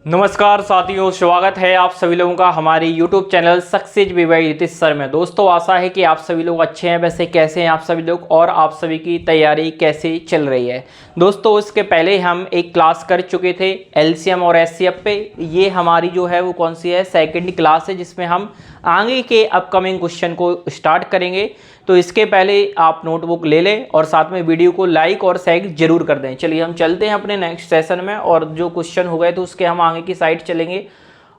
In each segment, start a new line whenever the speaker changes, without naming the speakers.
नमस्कार साथियों, स्वागत है आप सभी लोगों का हमारे YouTube channel success with Nitish sir में। दोस्तों आशा है कि आप सभी लोग अच्छे हैं। वैसे कैसे हैं आप सभी लोग और आप सभी की तैयारी कैसे चल रही है? दोस्तों इसके पहले हम एक क्लास कर चुके थे LCM और SCF पे। ये हमारी जो है वो कौन सी है, सेकंड क्लास है, जिसमें हम आगे के अपकमिंग क्वेश्चन को स्टार्ट करेंगे। तो इसके पहले आप नोटबुक ले लें और साथ में वीडियो को लाइक और शेयर जरूर कर दें। चलिए हम चलते हैं अपने नेक्स्ट सेशन में, और जो क्वेश्चन हो गए तो उसके हम आगे की साइड चलेंगे,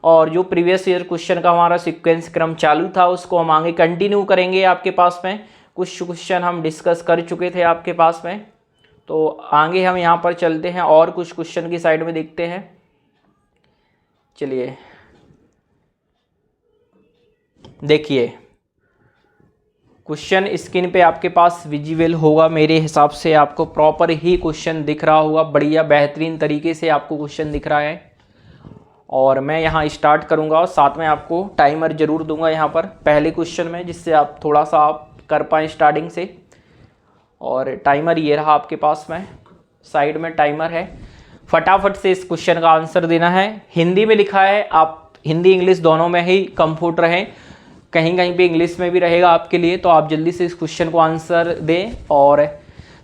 और जो प्रीवियस ईयर क्वेश्चन का हमारा सीक्वेंस क्रम चालू था उसको हम आगे कंटिन्यू करेंगे। आपके पास में कुछ क्वेश्चन हम डिस्कस कर चुके थे आपके पास में, तो आगे हम यहाँ पर चलते हैं और कुछ क्वेश्चन की साइड में देखते हैं। चलिए देखिए, क्वेश्चन स्क्रीन पे आपके पास विजिबल होगा। मेरे हिसाब से आपको प्रॉपर ही क्वेश्चन दिख रहा होगा, बढ़िया बेहतरीन तरीके से आपको क्वेश्चन दिख रहा है। और मैं यहाँ स्टार्ट करूँगा और साथ में आपको टाइमर जरूर दूंगा यहाँ पर पहले क्वेश्चन में, जिससे आप थोड़ा सा आप कर पाएँ स्टार्टिंग से। और टाइमर ये रहा आपके पास में, साइड में टाइमर है। फटाफट से इस क्वेश्चन का आंसर देना है। हिंदी में लिखा है, आप हिंदी इंग्लिश दोनों में ही कंफर्ट रहें, कहीं कहीं पे इंग्लिश में भी रहेगा आपके लिए। तो आप जल्दी से इस क्वेश्चन को आंसर दें, और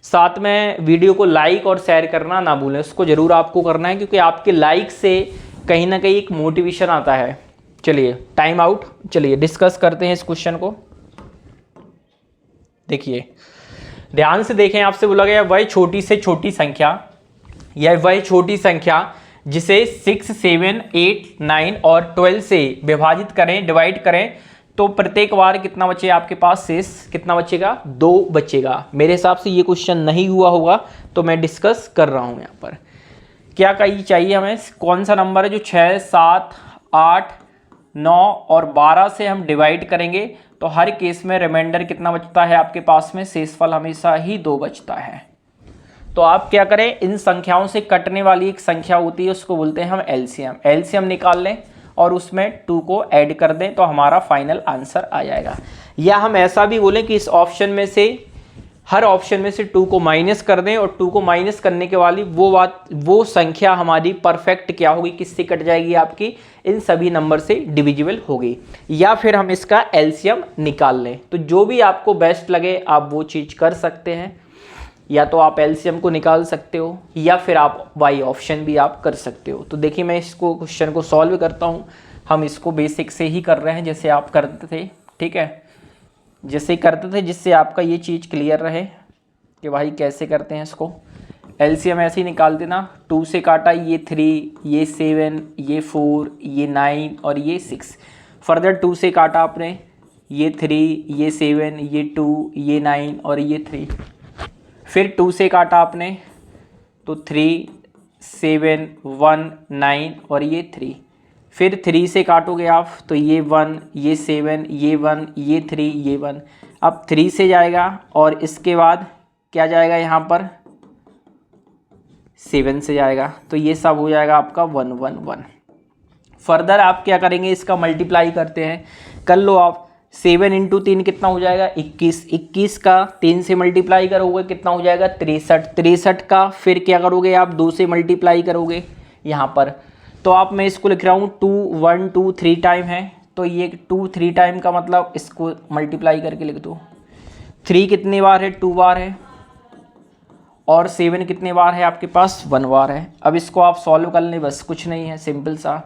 साथ में वीडियो को लाइक और शेयर करना ना भूलें। उसको ज़रूर आपको करना है, क्योंकि आपके लाइक से कहीं ना कहीं एक मोटिवेशन आता है। चलिए टाइम आउट, चलिए डिस्कस करते हैं इस क्वेश्चन को। देखिए ध्यान से देखें, आपसे बोला गया वह छोटी से छोटी संख्या, यह वह छोटी संख्या जिसे 6, 7, 8, 9 और 12 से विभाजित करें, डिवाइड करें, तो प्रत्येक बार कितना बचे आपके पास शेष, कितना बचेगा? 2 बचेगा। मेरे हिसाब से ये क्वेश्चन नहीं हुआ होगा, तो मैं डिस्कस कर रहा हूँ यहाँ पर। क्या कही चाहिए हमें, कौन सा नंबर है जो 6, 7, 8, 9 और 12 से हम डिवाइड करेंगे, तो हर केस में रिमाइंडर कितना बचता है आपके पास में? शेषफल हमेशा ही 2 बचता है। तो आप क्या करें, इन संख्याओं से कटने वाली एक संख्या होती है, उसको बोलते हैं हम LCM। LCM निकाल लें और उसमें 2 को ऐड कर दें, तो हमारा फाइनल आंसर आ जाएगा। या हम ऐसा भी बोलें कि इस ऑप्शन में से, हर ऑप्शन में से 2 को माइनस कर दें, और 2 को माइनस करने के वाली वो संख्या हमारी परफेक्ट क्या होगी, किससे कट जाएगी? आपकी इन सभी नंबर से डिविजिबल होगी। या फिर हम इसका LCM निकाल लें। तो जो भी आपको बेस्ट लगे आप वो चीज़ कर सकते हैं। या तो आप LCM को निकाल सकते हो, या फिर आप Y ऑप्शन भी आप कर सकते हो। तो देखिए मैं इसको क्वेश्चन को सॉल्व करता हूँ। हम इसको बेसिक से ही कर रहे हैं, जैसे आप करते थे, ठीक है, जैसे करते थे, जिससे आपका ये चीज़ क्लियर रहे कि भाई कैसे करते हैं इसको। LCM ऐसे ही निकाल देना। 2 से काटा, ये 3, ये 7, ये 4, ये 9 और ये 6। फर्दर 2 से काटा आपने, ये 3, ये 7, ये 2, ये 9 और ये 3। फिर 2 से काटा आपने, तो 3, 7, 1, 9 और ये 3। फिर 3 से काटोगे आप, तो ये 1, ये 7, ये 1, ये 3, ये 1। अब 3 से जाएगा, और इसके बाद क्या जाएगा यहाँ पर? 7 से जाएगा, तो ये सब हो जाएगा आपका 1, 1, 1। फर्दर आप क्या करेंगे, इसका मल्टीप्लाई करते हैं, कर लो आप। 7 × 3 कितना हो जाएगा? 21। 21 का 3 से मल्टीप्लाई करोगे कितना हो जाएगा? 63। 63 का फिर क्या करोगे आप? 2 से मल्टीप्लाई करोगे यहाँ पर। तो आप, मैं इसको लिख रहा हूँ 2, 1, 2, 3 टाइम है, तो ये 2, 3 टाइम का मतलब इसको मल्टीप्लाई करके लिख दो। 3 कितने बार है? 2 बार है। और 7 कितने बार है आपके पास? 1 बार है। अब इसको आप सॉल्व कर लें, बस कुछ नहीं है, सिंपल सा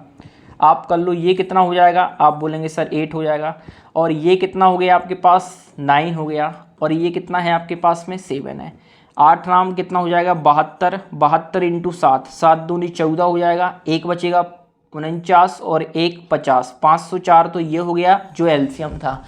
आप कर लो। ये कितना हो जाएगा? आप बोलेंगे सर 8 हो जाएगा। और ये कितना हो गया आपके पास? 9 हो गया। और ये कितना है आपके पास में? 7 है। 8 नाम कितना हो जाएगा? 72। 72 × 7, 7 दूनी 14 हो जाएगा। 1 बचेगा 49 और 1 50, 504। तो ये हो गया जो LCM था।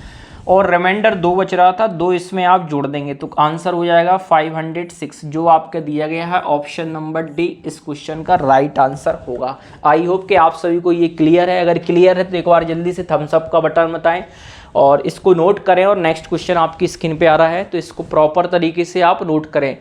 और रिमाइंडर 2 बच रहा था, 2 इसमें आप जोड़ देंगे, तो आंसर हो जाएगा 506, जो आपका दिया गया है ऑप्शन नंबर डी इस क्वेश्चन का राइट आंसर होगा। आई होप कि आप सभी को ये क्लियर है। अगर क्लियर है तो एक बार जल्दी से थम्स अप का बटन बताएं और इसको नोट करें। और नेक्स्ट क्वेश्चन आपकी स्क्रीन पे आ रहा है, तो इसको प्रॉपर तरीके से आप नोट करें।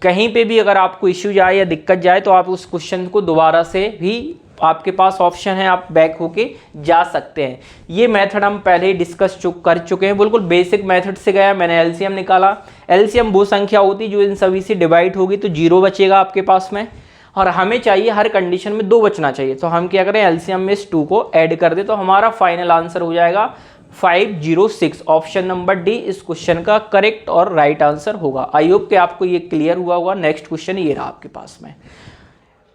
कहीं पे भी अगर आपको इश्यू जाए या दिक्कत जाए, तो आप उस क्वेश्चन को दोबारा से भी, आपके पास ऑप्शन है, आप बैक होके जा सकते हैं। ये मेथड हम पहले ही डिस्कस कर चुके हैं, बिल्कुल बेसिक मेथड से गया। मैंने LCM निकाला। LCM वो संख्या होती है जो इन सभी से डिवाइड होगी, तो 0 बचेगा आपके पास में। और हमें चाहिए हर कंडीशन में 2 बचना चाहिए। तो हम क्या करें, एलसीएम में इस 2 को ऐड कर दे, तो हमारा फाइनल आंसर हो जाएगा 506। ऑप्शन नंबर डी इस क्वेश्चन का करेक्ट और राइट आंसर होगा। आई होप कि आपको ये क्लियर हुआ होगा। नेक्स्ट क्वेश्चन ये रहा आपके पास में,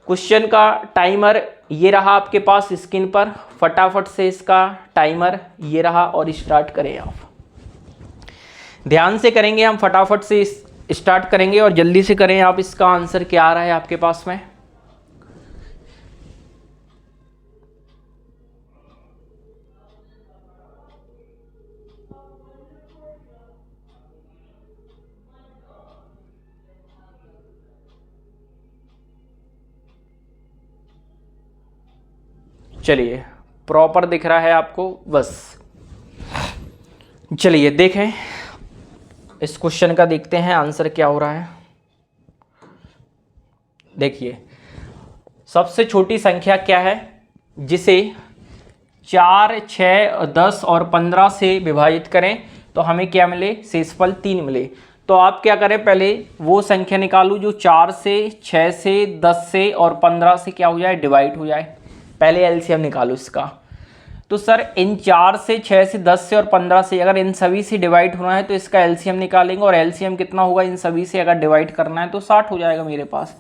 क्वेश्चन का टाइमर ये रहा आपके पास स्क्रीन पर, फटाफट से इसका टाइमर ये रहा और स्टार्ट करें। आप ध्यान से करेंगे, हम फटाफट से स्टार्ट करेंगे और जल्दी से करें आप। इसका आंसर क्या आ रहा है आपके पास में, चलिए प्रॉपर दिख रहा है आपको बस। चलिए देखें इस क्वेश्चन का, देखते हैं आंसर क्या हो रहा है। देखिए सबसे छोटी संख्या क्या है जिसे 4, 6, 10 और 15 से विभाजित करें तो हमें क्या मिले, शेषफल 3 मिले। तो आप क्या करें, पहले वो संख्या निकालू जो 4 से, 6 से, 10 से और 15 से क्या हो जाए, डिवाइड हो जाए। पहले एलसीएम निकालो इसका। तो सर इन 4 से, 6 से, 10 से और 15 से अगर इन सभी से डिवाइड होना है तो इसका एलसीएम निकालेंगे, और एलसीएम कितना होगा, इन सभी से अगर डिवाइड करना है तो 60 हो जाएगा मेरे पास।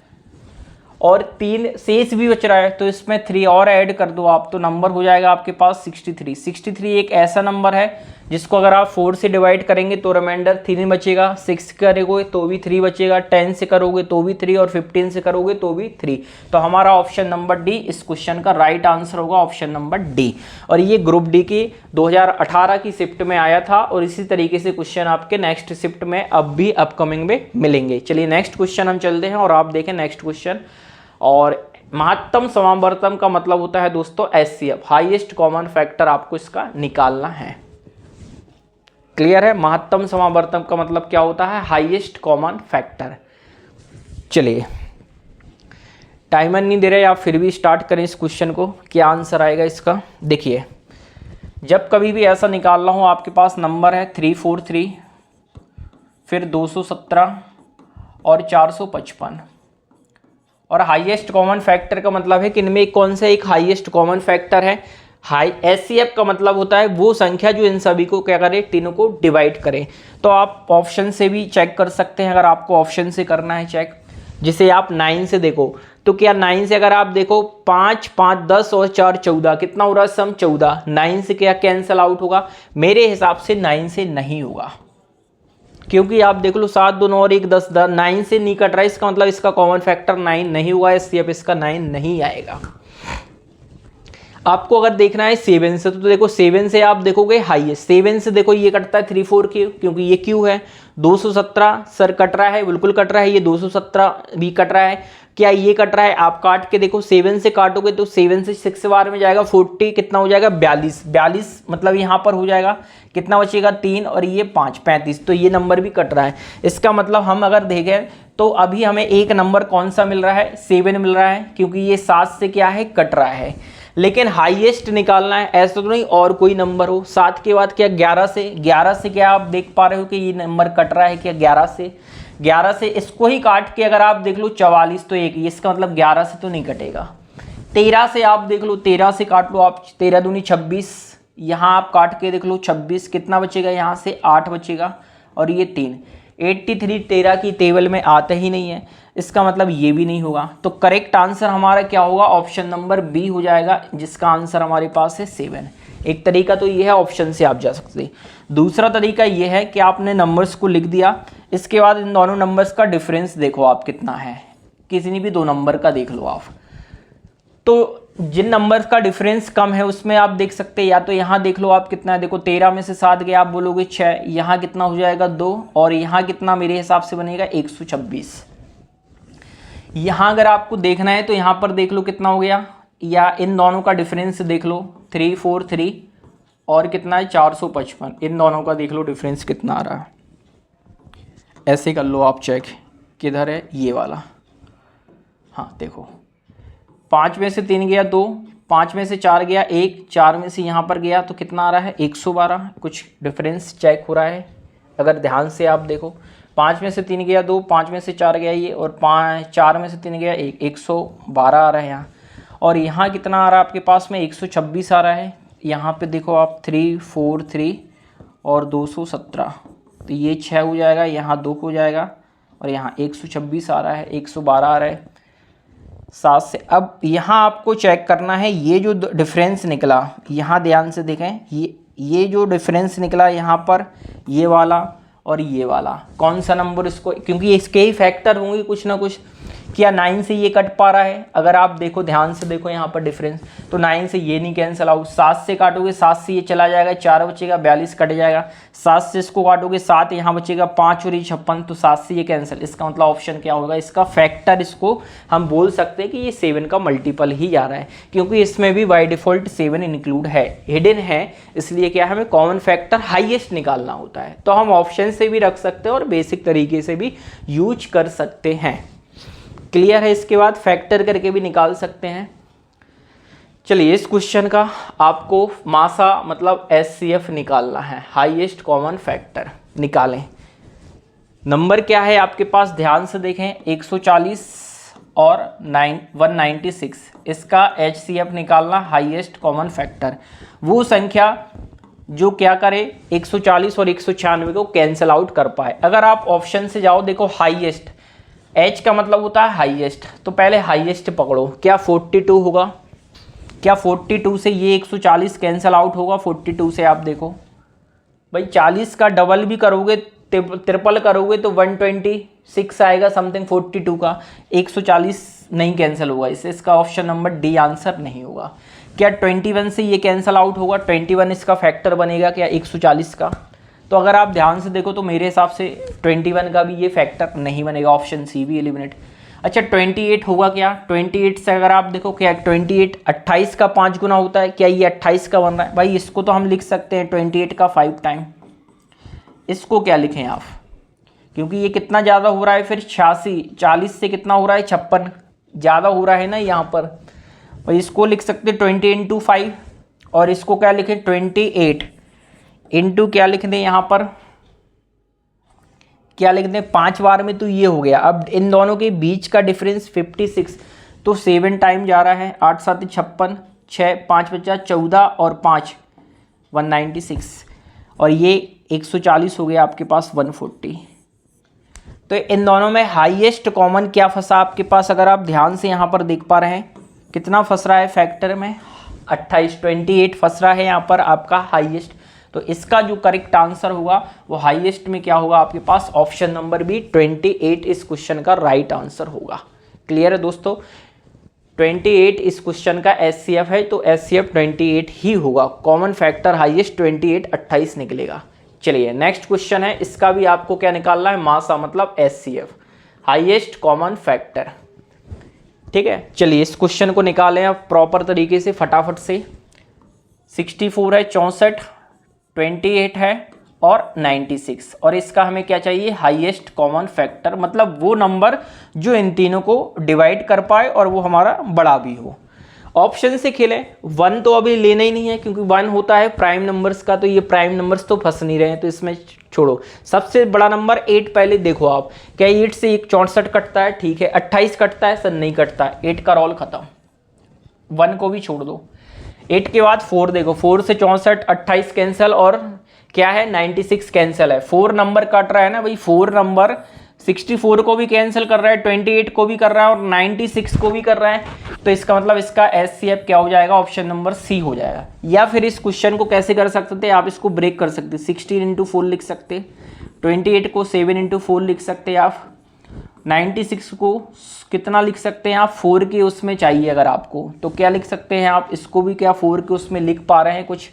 और 3 शेष भी बच रहा है तो इसमें 3 और ऐड कर दो आप, तो नंबर हो जाएगा आपके पास 63। 63 एक ऐसा नंबर है जिसको अगर आप 4 से डिवाइड करेंगे तो रिमाइंडर 3 बचेगा, 6 करोगे तो भी 3 बचेगा, 10 से करोगे तो भी 3 और 15 से करोगे तो भी 3। तो हमारा ऑप्शन नंबर डी इस क्वेश्चन का राइट आंसर होगा, ऑप्शन नंबर डी। और ये ग्रुप डी की 2018 की शिफ्ट में आया था और इसी तरीके से क्वेश्चन आपके नेक्स्ट शिफ्ट में अब भी अपकमिंग में मिलेंगे। चलिए नेक्स्ट क्वेश्चन हम चलते हैं और आप देखें नेक्स्ट क्वेश्चन। और महत्तम समावर्तन का मतलब होता है दोस्तों एचसीएफ, हाईएस्ट कॉमन फैक्टर आपको इसका निकालना है। क्लियर है, महत्तम समावर्तन का मतलब क्या होता है, हाईएस्ट कॉमन फैक्टर। चलिए टाइमर नहीं दे रहे आप, फिर भी स्टार्ट करें इस क्वेश्चन को, क्या आंसर आएगा इसका। देखिए जब कभी भी ऐसा निकालना हो, आपके पास नंबर है 343, फिर 217 और 455, और हाईएस्ट कॉमन फैक्टर का मतलब है कि इनमें कौन सा एक हाईएस्ट कॉमन फैक्टर है। हाई एचसीएफ का मतलब होता है वो संख्या जो इन सभी को क्या करे, तीनों को डिवाइड करे। तो आप ऑप्शन से भी चेक कर सकते हैं, अगर आपको ऑप्शन से करना है चेक। जिसे आप 9 से देखो तो क्या 9 से अगर आप देखो 5, 5, 10 और 4, 14, कितना हो रहा है सम 14। 9 से क्या कैंसिल आउट होगा, मेरे हिसाब से 9 से नहीं होगा, क्योंकि आप देख लो 7, 2, 9 और 1, 10, 9 से नहीं कट रहा है, इसका मतलब इसका कॉमन फैक्टर 9 नहीं हुआ है, एचसीएफ इसका 9 नहीं आएगा। आपको अगर देखना है 7 से, तो देखो 7 से आप देखोगे हाईएस्ट, 7 से देखो ये कटता है 3, 4 क्यू, क्योंकि ये क्यू है। 217 सर कट रहा है, बिल्कुल कट रहा है, ये 217 भी कट रहा है। क्या ये कट रहा है, आप काट के देखो, 7 से काटोगे तो 7 से 6 बार में जाएगा 40, कितना हो जाएगा 42 मतलब यहाँ पर हो जाएगा कितना बचेगा 3 और ये 5, 35। तो ये नंबर भी कट रहा है। इसका मतलब हम अगर देखें तो अभी हमें एक नंबर कौन सा मिल रहा है, 7 मिल रहा है, क्योंकि ये 7 से क्या है कट रहा है। लेकिन हाईएस्ट निकालना है, ऐसा तो नहीं और कोई नंबर हो। 7 के बाद क्या 11 से क्या आप देख पा रहे हो कि ये नंबर कट रहा है क्या 11 से इसको ही काट के अगर आप देख लो 44, तो एक इसका मतलब 11 से तो नहीं कटेगा। 13 से आप देख लो, 13 से काट लो आप, 13 दूनी 26, यहाँ आप काट के देख लो 26, कितना बचेगा यहाँ से 8 बचेगा, और ये 3। 83 13 की टेबल में आते ही नहीं है, इसका मतलब ये भी नहीं होगा। तो करेक्ट आंसर हमारा क्या होगा, ऑप्शन नंबर बी हो जाएगा, जिसका आंसर हमारे पास है 7। एक तरीका तो ये है, ऑप्शन से आप जा सकते हैं। दूसरा तरीका ये है कि आपने नंबर्स को लिख दिया, इसके बाद इन दोनों नंबर्स का डिफरेंस देखो आप कितना है, किसी भी 2 नंबर का देख लो आप। तो जिन नंबर्स का डिफरेंस कम है उसमें आप देख सकते हैं, या तो यहाँ देख लो आप कितना है, देखो 13 में से 7 गया, आप बोलोगे 6, यहाँ कितना हो जाएगा 2, और यहाँ कितना मेरे हिसाब से बनेगा 126। यहाँ अगर आपको देखना है तो यहाँ पर देख लो कितना हो गया, या इन दोनों का डिफरेंस देख लो 343 और कितना है 455, इन दोनों का देख लो डिफरेंस कितना आ रहा है। ऐसे कर लो आप चेक, किधर है ये वाला, हाँ देखो 5 में से 3 गया 2, 5 में से 4 गया 1, 4 में से यहाँ पर गया तो कितना आ रहा है 112। कुछ डिफरेंस चेक हो रहा है अगर ध्यान से आप देखो। 5 में से 3 गया 2, 5 में से 4 गया ये, और 4 में से 3 गया 1, 112 आ रहा है यहाँ। और यहाँ कितना आ रहा है आपके पास में 126 आ रहा है। यहाँ पे देखो आप 343 और 217, तो ये 6 हो जाएगा, यहाँ 2 हो जाएगा, और यहाँ 126 आ रहा है, 112 आ रहा है 7 से। अब यहाँ आपको चेक करना है ये जो डिफरेंस निकला, यहाँ ध्यान से देखें, ये जो डिफरेंस निकला यहाँ पर, ये वाला और ये वाला, कौन सा नंबर इसको, क्योंकि इसके ही फैक्टर होंगे कुछ ना कुछ। क्या 9 से ये कट पा रहा है? अगर आप देखो ध्यान से देखो यहाँ पर डिफरेंस, तो 9 से ये नहीं कैंसिल आउट, 7 से काटोगे 7 से ये चला जाएगा, 4 बचेगा, 42 कट जाएगा, 7 से इसको काटोगे 7 यहाँ बचेगा, 5 और ये 56, तो 7 से ये कैंसिल। इसका मतलब ऑप्शन क्या होगा, इसका फैक्टर इसको हम बोल सकते हैं कि ये 7 का मल्टीपल ही जा रहा है, क्योंकि इसमें भी बाय डिफॉल्ट 7 इंक्लूड है, हिडन है, इसलिए क्या हमें कॉमन फैक्टर हाईएस्ट निकालना होता है। तो हम ऑप्शन से भी रख सकते हैं और बेसिक तरीके से भी यूज कर सकते हैं। क्लियर है? इसके बाद फैक्टर करके भी निकाल सकते हैं। चलिए इस क्वेश्चन का आपको मासा मतलब एचसीएफ निकालना है, हाईएस्ट कॉमन फैक्टर निकालें। नंबर क्या है आपके पास, ध्यान से देखें, 140 और 196, इसका एचसीएफ निकालना, हाईएस्ट कॉमन फैक्टर। वो संख्या जो क्या करे 140 और 196 को कैंसिल आउट कर पाए। अगर आप ऑप्शन से जाओ, देखो हाईएस्ट, एच का मतलब होता है हाईएस्ट, तो पहले हाईएस्ट पकड़ो, क्या 42 होगा? क्या 42 से ये 140 कैंसिल आउट होगा? 42 से आप देखो भाई, 40 का डबल भी करोगे, ट्रिपल करोगे तो 126 आएगा समथिंग 42 का, 140 नहीं कैंसिल होगा इससे, इसका ऑप्शन नंबर डी आंसर नहीं होगा। क्या 21 से ये कैंसिल आउट होगा? 21 इसका फैक्टर बनेगा क्या 140 का? तो अगर आप ध्यान से देखो तो मेरे हिसाब से 21 का भी ये फैक्टर नहीं बनेगा, ऑप्शन सी भी एलिमिनेट। अच्छा 28 होगा क्या? 28 से अगर आप देखो क्या 28 28 का 5 गुना होता है, क्या ये 28 का बन रहा है? भाई इसको तो हम लिख सकते हैं 28 का 5 टाइम। इसको क्या लिखें आप, क्योंकि ये कितना ज़्यादा हो रहा है फिर 86, 40 से कितना हो रहा है 56, ज़्यादा हो रहा है ना यहाँ पर। भाई इसको लिख सकते हैं 20 इंटू 5, और इसको क्या लिखें 28 इंटू क्या लिख दें यहाँ पर, क्या लिख दें 5 बार में, तो ये हो गया। अब इन दोनों के बीच का डिफरेंस 56, तो 7 टाइम जा रहा है, 8 7 56, 6 5 बचा 14 और 5 196, और ये 140 हो गया आपके पास 140। तो इन दोनों में हाईएस्ट कॉमन क्या फंसा आपके पास, अगर आप ध्यान से यहाँ पर देख पा रहे हैं कितना फंस रहा है फैक्टर में, 28 फंस रहा है यहाँ पर आपका हाईएस्ट। तो इसका जो करेक्ट आंसर होगा वो हाईएस्ट में क्या होगा आपके पास, ऑप्शन नंबर बी 28 इस क्वेश्चन का राइट आंसर होगा। क्लियर है दोस्तों? 28 इस क्वेश्चन का एचसीएफ है, तो एचसीएफ 28 ही होगा, कॉमन फैक्टर हाईएस्ट 28 28 निकलेगा। चलिए नेक्स्ट क्वेश्चन है, इसका भी आपको क्या निकालना है, मासा मतलब एचसीएफ, हाईएस्ट कॉमन फैक्टर। ठीक है, चलिए इस क्वेश्चन को निकालें आप प्रॉपर तरीके से फटाफट से। 64 है, 64, 28 है और 96, और इसका हमें क्या चाहिए, हाईएस्ट कॉमन फैक्टर, मतलब वो नंबर जो इन तीनों को डिवाइड कर पाए और वो हमारा बड़ा भी हो। ऑप्शन से खेलें, 1 तो अभी लेना ही नहीं है क्योंकि 1 होता है प्राइम नंबर्स का, तो ये प्राइम नंबर्स तो फंस नहीं रहे हैं, तो इसमें छोड़ो। सबसे बड़ा नंबर 8 पहले देखो आप, क्या 8 से 64 कटता है? ठीक है। 28 कटता है? सर नहीं कटता है, 8 का रोल खत्म, 1 को भी छोड़ दो। 8 के बाद 4 देखो, 4 से 64, 28 कैंसिल, और क्या है 96 कैंसिल है। 4 नंबर कट रहा है ना भाई, 4 नंबर 64 को भी कैंसिल कर रहा है, 28 को भी कर रहा है और 96 को भी कर रहा है, तो इसका मतलब इसका एचसीएफ क्या हो जाएगा, ऑप्शन नंबर सी हो जाएगा। या फिर इस क्वेश्चन को कैसे कर सकते हैं आप, इसको ब्रेक कर सकते, 16 इंटू 4 लिख सकते, 28 को 7 इंटू 4 लिख सकते हैं आप, 96 को कितना लिख सकते हैं आप, 4 के उसमें चाहिए अगर आपको, तो क्या लिख सकते हैं आप, इसको भी क्या 4 के उसमें लिख पा रहे हैं कुछ,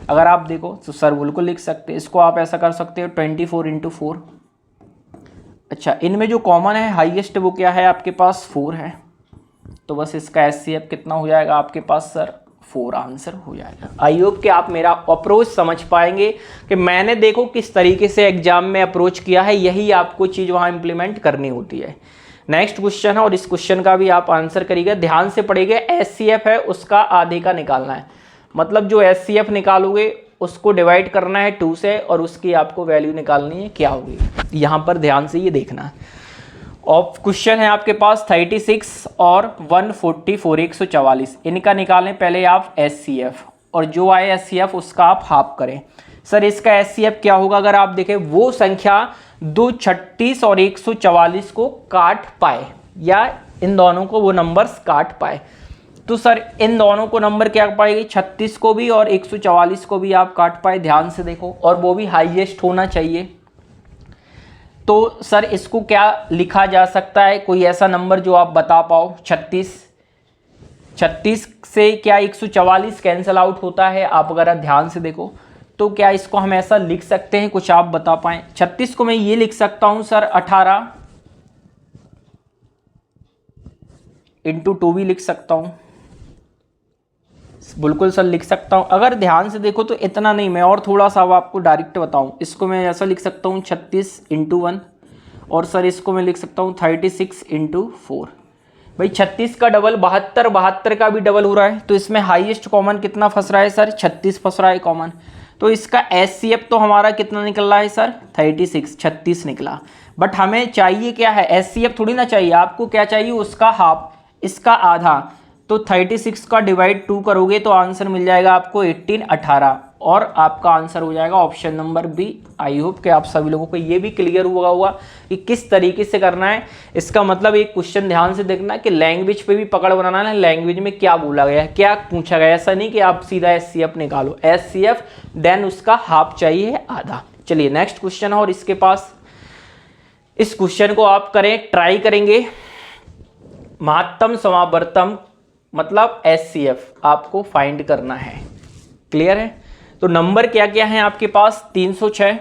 अगर आप देखो तो सर बिल्कुल लिख सकते हैं। इसको आप ऐसा कर सकते हो 24 इंटू 4। अच्छा, इनमें जो कॉमन है हाईएस्ट वो क्या है आपके पास, 4 है, तो बस इसका एचसीएफ कितना हो जाएगा आपके पास सर, 4 आंसर हो जाएगा। आई होप कि आप मेरा अप्रोच समझ पाएंगे कि मैंने देखो किस तरीके से एग्जाम में अप्रोच किया है, यही आपको चीज़ वहाँ इम्प्लीमेंट करनी होती है। नेक्स्ट क्वेश्चन है और इस क्वेश्चन का भी आप आंसर करिएगा, ध्यान से पढ़िएगा। एचसीएफ है उसका आधे का निकालना है, मतलब जो एचसीएफ निकालोगे उसको डिवाइड करना है 2 से और उसकी आपको वैल्यू निकालनी है क्या होगी। यहाँ पर ध्यान से ये देखना। और क्वेश्चन है आपके पास 36 और 144 144, इनका निकालें पहले आप SCF, और जो आए SCF उसका आप हाफ करें। सर इसका SCF क्या होगा? अगर आप देखें वो संख्या 236 और 144 को काट पाए, या इन दोनों को वो नंबर्स काट पाए, तो सर इन दोनों को नंबर क्या पाएगी? 36 को भी और 144 को भी आप काट पाए। ध्यान से देखो, और वो भी हाईएस्ट होना चाहिए। तो सर इसको क्या लिखा जा सकता है? कोई ऐसा नंबर जो आप बता पाओ। 36 से क्या 144 कैंसिल आउट होता है? आप अगर ध्यान से देखो तो क्या इसको हम ऐसा लिख सकते हैं? कुछ आप बता पाएं। 36 को मैं ये लिख सकता हूं सर 18 इंटू 2 भी लिख सकता हूं, बिल्कुल सर लिख सकता हूं। अगर ध्यान से देखो तो इतना नहीं, मैं और थोड़ा सा अब आपको डायरेक्ट बताऊं। इसको मैं ऐसा लिख सकता हूं 36 इंटू 1, और सर इसको मैं लिख सकता हूं 36 इंटू 4। भाई 36 का डबल 72, 72 का भी डबल हो रहा है, तो इसमें हाईएस्ट कॉमन कितना फंस रहा है सर? 36 फंस रहा है कॉमन। तो इसका SCF तो हमारा कितना निकल रहा है सर? 36 निकला। बट हमें चाहिए क्या है? SCF थोड़ी ना चाहिए, आपको क्या चाहिए? उसका हाफ, इसका आधा। तो 36 का डिवाइड 2 करोगे तो आंसर मिल जाएगा आपको 18 18, और आपका आंसर हो जाएगा option number B. I hope कि आप सभी लोगों को ये भी क्लियर हुआ होगा कि किस तरीके से करना है। इसका मतलब एक क्वेश्चन ध्यान से देखना कि लैंग्वेज पे भी पकड़ बनाना है, लैंग्वेज में क्या बोला गया है, क्या पूछा गया। ऐसा नहीं कि आप सीधा SCF निकालो, SCF देन उसका हाफ चाहिए, आधा। चलिए नेक्स्ट क्वेश्चन है, और इसके पास इस क्वेश्चन को आप करें, ट्राई करेंगे। महत्तम समावर्तम मतलब SCF आपको फाइंड करना है। क्लियर है? तो नंबर क्या क्या है आपके पास? 306,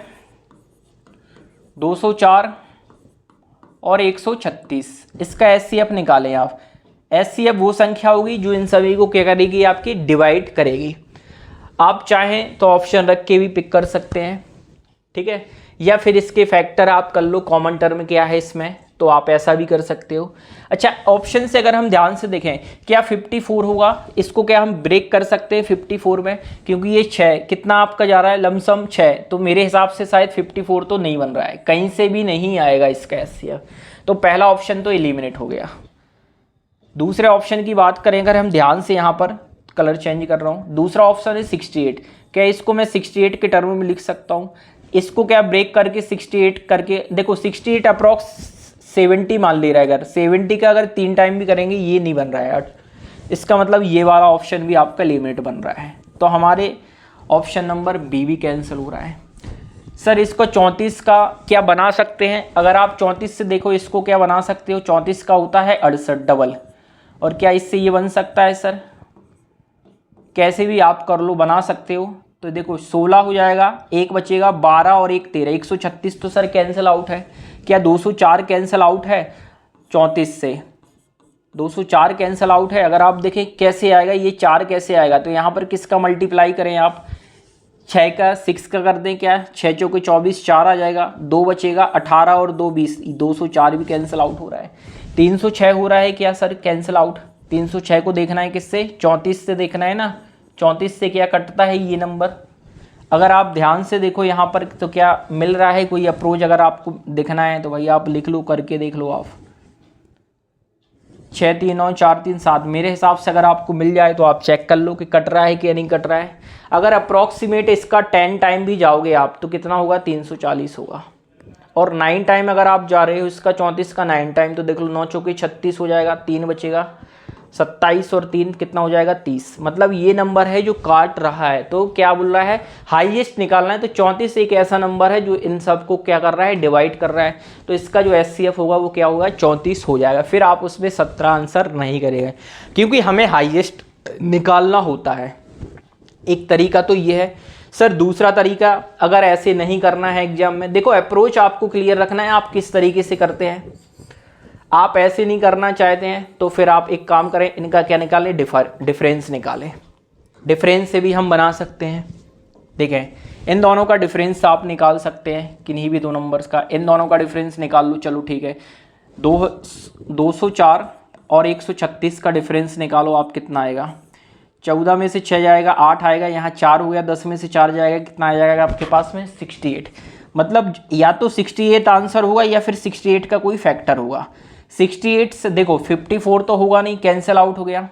204 और 136। इसका SCF निकालें आप। SCF वो संख्या होगी जो इन सभी को क्या करेगी? आपकी डिवाइड करेगी। आप चाहें तो ऑप्शन रख के भी पिक कर सकते हैं, ठीक है, या फिर इसके फैक्टर आप कर लो, कॉमन टर्म क्या है इसमें, तो आप ऐसा भी कर सकते हो। अच्छा, ऑप्शन से अगर हम ध्यान से देखें, क्या 54 होगा? इसको क्या हम ब्रेक कर सकते हैं 54 में? क्योंकि ये 6 कितना आपका जा रहा है? लमसम 6, तो मेरे हिसाब से शायद 54 तो नहीं बन रहा है, कहीं से भी नहीं आएगा इसका SCF। तो पहला ऑप्शन तो एलिमिनेट हो गया। दूसरे ऑप्शन की बात करें अगर हम ध्यान से, यहाँ पर कलर चेंज कर रहा हूँ, दूसरा ऑप्शन है 68। क्या इसको मैं 68 के टर्म में लिख सकता हूँ? इसको क्या ब्रेक करके 68 करके देखो, 68 अप्रॉक्स 70 मान ले रहा है। अगर 70 का अगर 3 टाइम भी करेंगे ये नहीं बन रहा है, इसका मतलब ये वाला ऑप्शन भी आपका लिमिट बन रहा है। तो हमारे ऑप्शन नंबर बी भी कैंसिल हो रहा है। सर इसको 34 का क्या बना सकते हैं? अगर आप 34 से देखो इसको क्या बना सकते हो? 34 का होता है 68 डबल, और क्या इससे ये बन सकता है सर? कैसे भी आप कर लो, बना सकते हो। तो देखो 16 हो जाएगा, एक बचेगा 12 और एक 13, 136 तो सर कैंसिल आउट है। क्या 204 कैंसिल आउट है? 34 से 204 कैंसिल आउट है। अगर आप देखें कैसे आएगा, ये 4 कैसे आएगा? तो यहाँ पर किसका मल्टीप्लाई करें आप? 6 का 6 का कर दें, क्या 6 चौके 24, 4 आ जाएगा, 2 बचेगा 18 और 2 20, 204 भी कैंसिल आउट हो रहा है। 306 हो रहा है क्या सर कैंसिल आउट? 306 को देखना है किससे? 34 से देखना है ना। 34 से क्या कटता है ये नंबर? अगर आप ध्यान से देखो यहाँ पर तो क्या मिल रहा है कोई अप्रोच? अगर आपको देखना है तो भाई आप लिख लो, करके देख लो आप। 6 3 9 4 3 7 मेरे हिसाब से अगर आपको मिल जाए तो आप चेक कर लो कि कट रहा है कि नहीं कट रहा है। अगर अप्रॉक्सीमेट इसका 10 टाइम भी जाओगे आप तो कितना होगा? 340 होगा। और 9 टाइम अगर आप जा रहे हो इसका 34 का 9 टाइम, तो देख लो 9 चौके 36 हो जाएगा, 3 बचेगा 27 और 3 कितना हो जाएगा? 30। मतलब ये नंबर है जो काट रहा है। तो क्या बोल रहा है? हाईएस्ट निकालना है। तो 34 एक ऐसा नंबर है जो इन सबको क्या कर रहा है? डिवाइड कर रहा है। तो इसका जो SCF होगा वो क्या होगा? 34 हो जाएगा। फिर आप उसमें 17 आंसर नहीं करेंगे क्योंकि हमें हाईएस्ट निकालना होता है। एक तरीका तो ये है सर। दूसरा तरीका अगर ऐसे नहीं करना है एग्जाम में, देखो अप्रोच आपको क्लियर रखना है, आप किस तरीके से करते हैं। आप ऐसे नहीं करना चाहते हैं तो फिर आप एक काम करें, इनका क्या निकालें? डिफरेंस निकालें। डिफरेंस से भी हम बना सकते हैं। देखें इन दोनों का डिफरेंस आप निकाल सकते हैं, किन्हीं भी दो नंबर्स का इन दोनों का डिफरेंस निकाल लो। चलो ठीक है, 204 और 136 का डिफरेंस निकालो आप, कितना आएगा? 14 में से 6 जाएगा 8 आएगा, यहाँ 4 हो गया, 10 में से 4 जाएगा कितना आ जाएगा आपके पास में 68। मतलब या तो 68 आंसर होगा या फिर 68 का कोई फैक्टर होगा। 68 से देखो 54 तो होगा नहीं, कैंसिल आउट हो गया।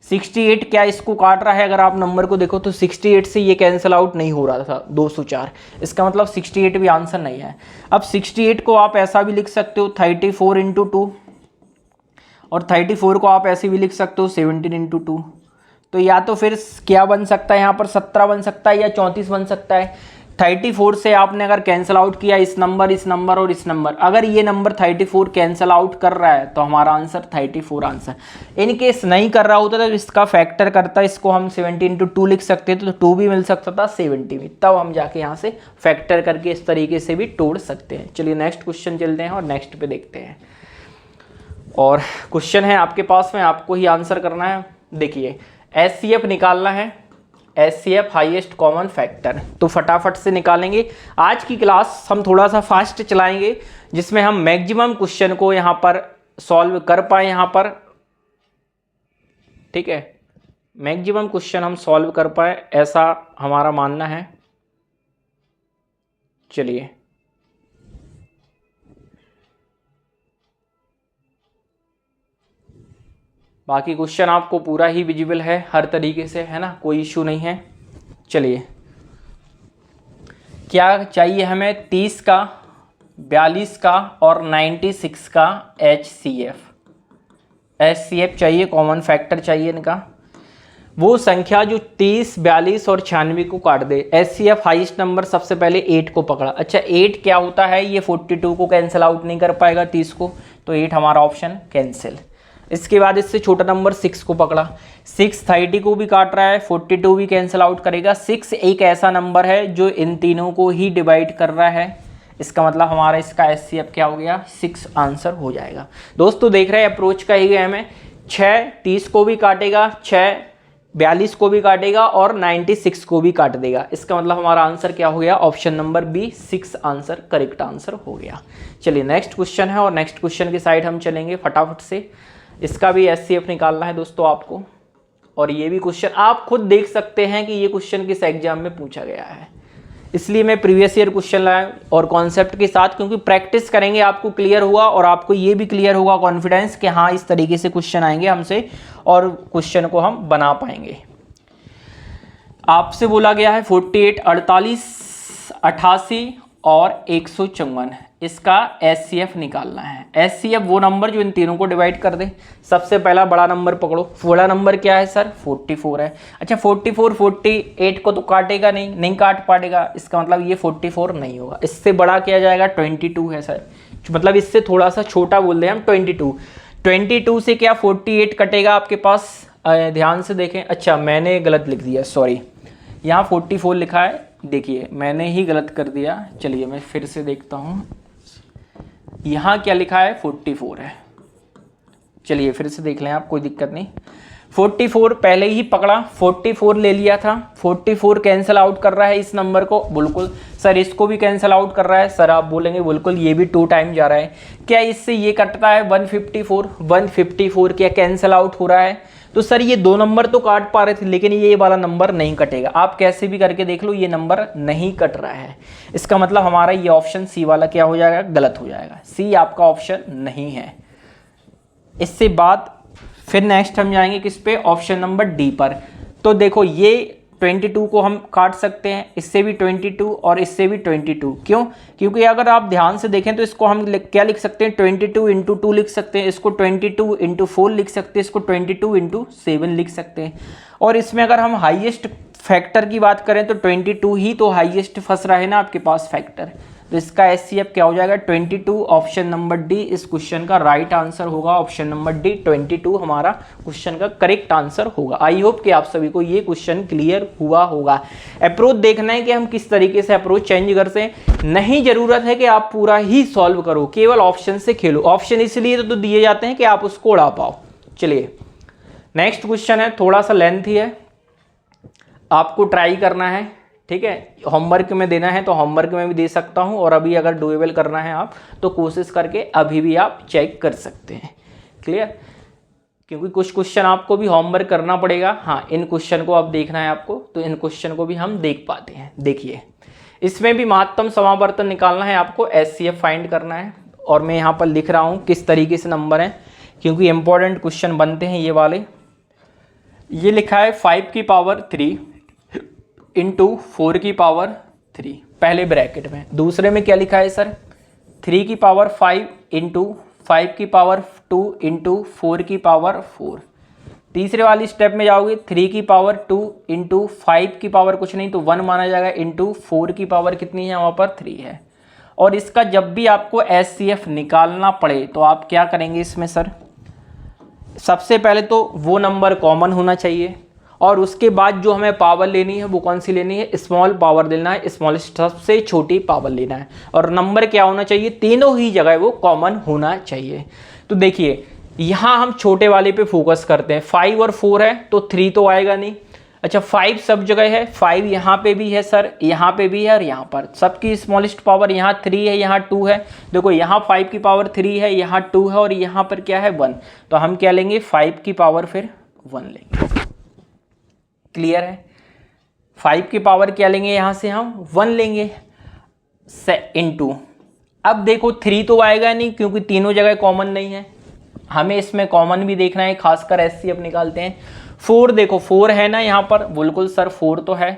68 क्या इसको काट रहा है, अगर आप नंबर को देखो तो 68 से ये कैंसिल आउट नहीं हो रहा था 204, इसका मतलब 68 भी आंसर नहीं है। अब 68 को आप ऐसा भी लिख सकते हो 34 इंटू 2, और 34 को आप ऐसे भी लिख सकते हो 17 इंटू 2। तो या तो फिर क्या बन सकता है यहाँ पर 17 बन सकता है या 34 बन सकता है। 34 से आपने अगर कैंसिल आउट किया इस नंबर और इस नंबर, अगर ये नंबर 34 कैंसिल आउट कर रहा है तो हमारा आंसर 34 आंसर। इन केस नहीं कर रहा होता तो इसका फैक्टर करता, इसको हम 70 इंटू 2 लिख सकते थे, तो 2 भी मिल सकता था 70 में, तब हम जाके यहाँ से फैक्टर करके इस तरीके से भी तोड़ सकते हैं। चलिए नेक्स्ट क्वेश्चन चलते हैं और नेक्स्ट पे देखते हैं। और क्वेश्चन है आपके पास में, आपको ही आंसर करना है। देखिए HCF निकालना है, HCF हाईएस्ट कॉमन फैक्टर, तो फटाफट से निकालेंगे। आज की क्लास हम थोड़ा सा फास्ट चलाएंगे जिसमें हम मैक्सिमम क्वेश्चन को यहाँ पर सॉल्व कर पाए यहाँ पर, ठीक है, मैक्सिमम क्वेश्चन हम सॉल्व कर पाए ऐसा हमारा मानना है। चलिए बाकी क्वेश्चन आपको पूरा ही विजिबल है हर तरीके से, है ना, कोई इशू नहीं है। चलिए क्या चाहिए हमें 30 का, 42 का और 96 का HCF चाहिए, कॉमन फैक्टर चाहिए इनका। वो संख्या जो 30, 42 और 96 को काट दे। HCF हाईएस्ट नंबर सबसे पहले 8 को पकड़ा। अच्छा 8 क्या होता है, ये 42 को कैंसिल आउट नहीं कर पाएगा 30 को, तो 8 हमारा ऑप्शन कैंसिल। इसके बाद इससे छोटा नंबर 6 को पकड़ा। 6 30 को भी काट रहा है, 42 भी कैंसिल आउट करेगा। 6 एक ऐसा नंबर है जो इन तीनों को ही डिवाइड कर रहा है, इसका मतलब हमारा इसका HCF क्या हो गया 6 आंसर हो जाएगा। दोस्तों देख रहे हैं अप्रोच का ही है हमें, 6 30 को भी काटेगा, 6 42 को भी काटेगा और 96 को भी काट देगा, इसका मतलब हमारा आंसर क्या हो गया, option number B 6 answer correct answer हो गया। चलिए नेक्स्ट क्वेश्चन है और नेक्स्ट क्वेश्चन की साइड हम चलेंगे फटाफट से। इसका भी HCF निकालना है दोस्तों आपको, और ये भी क्वेश्चन आप खुद देख सकते हैं कि ये क्वेश्चन किस एग्जाम में पूछा गया है, इसलिए मैं प्रीवियस ईयर क्वेश्चन लाया और कॉन्सेप्ट के साथ, क्योंकि प्रैक्टिस करेंगे आपको क्लियर हुआ और आपको ये भी क्लियर होगा कॉन्फिडेंस कि हाँ इस तरीके से क्वेश्चन आएंगे हमसे और क्वेश्चन को हम बना पाएंगे। आपसे बोला गया है 48, 48, 88 और 154, इसका HCF निकालना है। HCF वो नंबर जो इन तीनों को डिवाइड कर दे। सबसे पहला बड़ा नंबर पकड़ो, बड़ा नंबर क्या है सर 44 है। अच्छा 44 48 को तो काटेगा नहीं काट पाएगा, इसका मतलब ये 44 नहीं होगा। इससे बड़ा क्या जाएगा 22 है सर, मतलब इससे थोड़ा सा छोटा बोल रहे हैं हम 22 से क्या 48 कटेगा आपके पास, ध्यान से देखें। अच्छा मैंने गलत लिख दिया, सॉरी, यहाँ 44 लिखा है, देखिए मैंने ही गलत कर दिया। चलिए मैं फिर से देखता हूँ, यहाँ क्या लिखा है 44 है। चलिए फिर से देख लें आप, कोई दिक्कत नहीं। 44 पहले ही पकड़ा, 44 ले लिया था, 44 कैंसिल आउट कर रहा है इस नंबर को, बिल्कुल सर इसको भी कैंसिल आउट कर रहा है सर, आप बोलेंगे बिल्कुल ये भी 2 टाइम जा रहा है। क्या इससे ये कटता है 154 क्या कैंसिल आउट हो रहा है, तो सर ये 2 नंबर तो काट पा रहे थे लेकिन ये वाला नंबर नहीं कटेगा। आप कैसे भी करके देख लो ये नंबर नहीं कट रहा है, इसका मतलब हमारा ये ऑप्शन सी वाला क्या हो जाएगा, गलत हो जाएगा। सी आपका ऑप्शन नहीं है। इससे बाद फिर नेक्स्ट हम जाएंगे किस पे, ऑप्शन नंबर डी पर। तो देखो ये 22 को हम काट सकते हैं, इससे भी 22 और इससे भी 22, क्यों, क्योंकि अगर आप ध्यान से देखें तो इसको हम क्या लिख सकते हैं 22 इंटू 2 लिख सकते हैं, इसको 22 इंटू 4 लिख सकते हैं, इसको 22 इंटू 7 लिख सकते हैं। और इसमें अगर हम हाईएस्ट फैक्टर की बात करें तो 22 ही तो हाईएस्ट फंस रहा है ना आपके पास फैक्टर, तो इसका HCF क्या हो जाएगा 22। ऑप्शन नंबर डी इस क्वेश्चन का राइट आंसर होगा, ऑप्शन नंबर डी 22 हमारा क्वेश्चन का करेक्ट आंसर होगा। आई होप कि आप सभी को ये क्वेश्चन क्लियर हुआ होगा। अप्रोच देखना है कि हम किस तरीके से अप्रोच चेंज करते हैं, नहीं जरूरत है कि आप पूरा ही सॉल्व करो, केवल ऑप्शन से खेलो। ऑप्शन इसलिए तो दिए जाते हैं कि आप उसको उड़ा पाओ। चलिए नेक्स्ट क्वेश्चन है, थोड़ा सा लेंथी है, आपको ट्राई करना है, ठीक है। होमवर्क में देना है तो होमवर्क में भी दे सकता हूं, और अभी अगर डुएबल करना है आप तो कोशिश करके अभी भी आप चेक कर सकते हैं। क्लियर। क्योंकि कुछ क्वेश्चन आपको भी होमवर्क करना पड़ेगा। हाँ, इन क्वेश्चन को अब देखना है आपको, तो इन क्वेश्चन को भी हम देख पाते हैं। देखिए, इसमें भी महत्तम समावर्तन निकालना है आपको, HCF फाइंड करना है। और मैं यहाँ पर लिख रहा हूँ किस तरीके से नंबर हैं, क्योंकि इंपॉर्टेंट क्वेश्चन बनते हैं ये वाले। ये लिखा है 5 की पावर 3 इंटू 4 की पावर 3 पहले ब्रैकेट में। दूसरे में क्या लिखा है सर, 3 की पावर 5 इंटू 5 की पावर 2 इंटू 4 की पावर 4। तीसरे वाली स्टेप में जाओगे, 3 की पावर 2 इंटू 5 की पावर कुछ नहीं तो 1 माना जाएगा, इंटू 4 की पावर कितनी है, वहाँ पर 3 है। और इसका जब भी आपको HCF निकालना पड़े तो आप क्या करेंगे इसमें सर, सबसे पहले तो वो नंबर कॉमन होना चाहिए, और उसके बाद जो हमें पावर लेनी है वो कौन सी लेनी है, स्मॉल पावर लेना है, स्मॉलेस्ट सबसे छोटी पावर लेना है। और नंबर क्या होना चाहिए, तीनों ही जगह वो कॉमन होना चाहिए। तो देखिए यहाँ हम छोटे वाले पे फोकस करते हैं, 5 और 4 है तो 3 तो आएगा नहीं। अच्छा, 5 सब जगह है, 5 यहाँ पे भी है सर, यहाँ पे भी है, और यहाँ पर सबकी स्मॉलेस्ट पावर यहाँ 3 है, यहाँ 2 है। देखो यहाँ 5 की पावर 3 है, यहाँ 2 है, और यहाँ पर क्या है 1। तो हम क्या लेंगे, 5 की पावर फिर 1 लेंगे। क्लियर है, 5 की पावर क्या लेंगे, यहाँ से हम 1 लेंगे इंटू। अब देखो 3 तो आएगा नहीं क्योंकि तीनों जगह कॉमन नहीं है, हमें इसमें कॉमन भी देखना है, खासकर HCF निकालते हैं। 4 देखो 4 है ना यहाँ पर, बिल्कुल सर 4 तो है।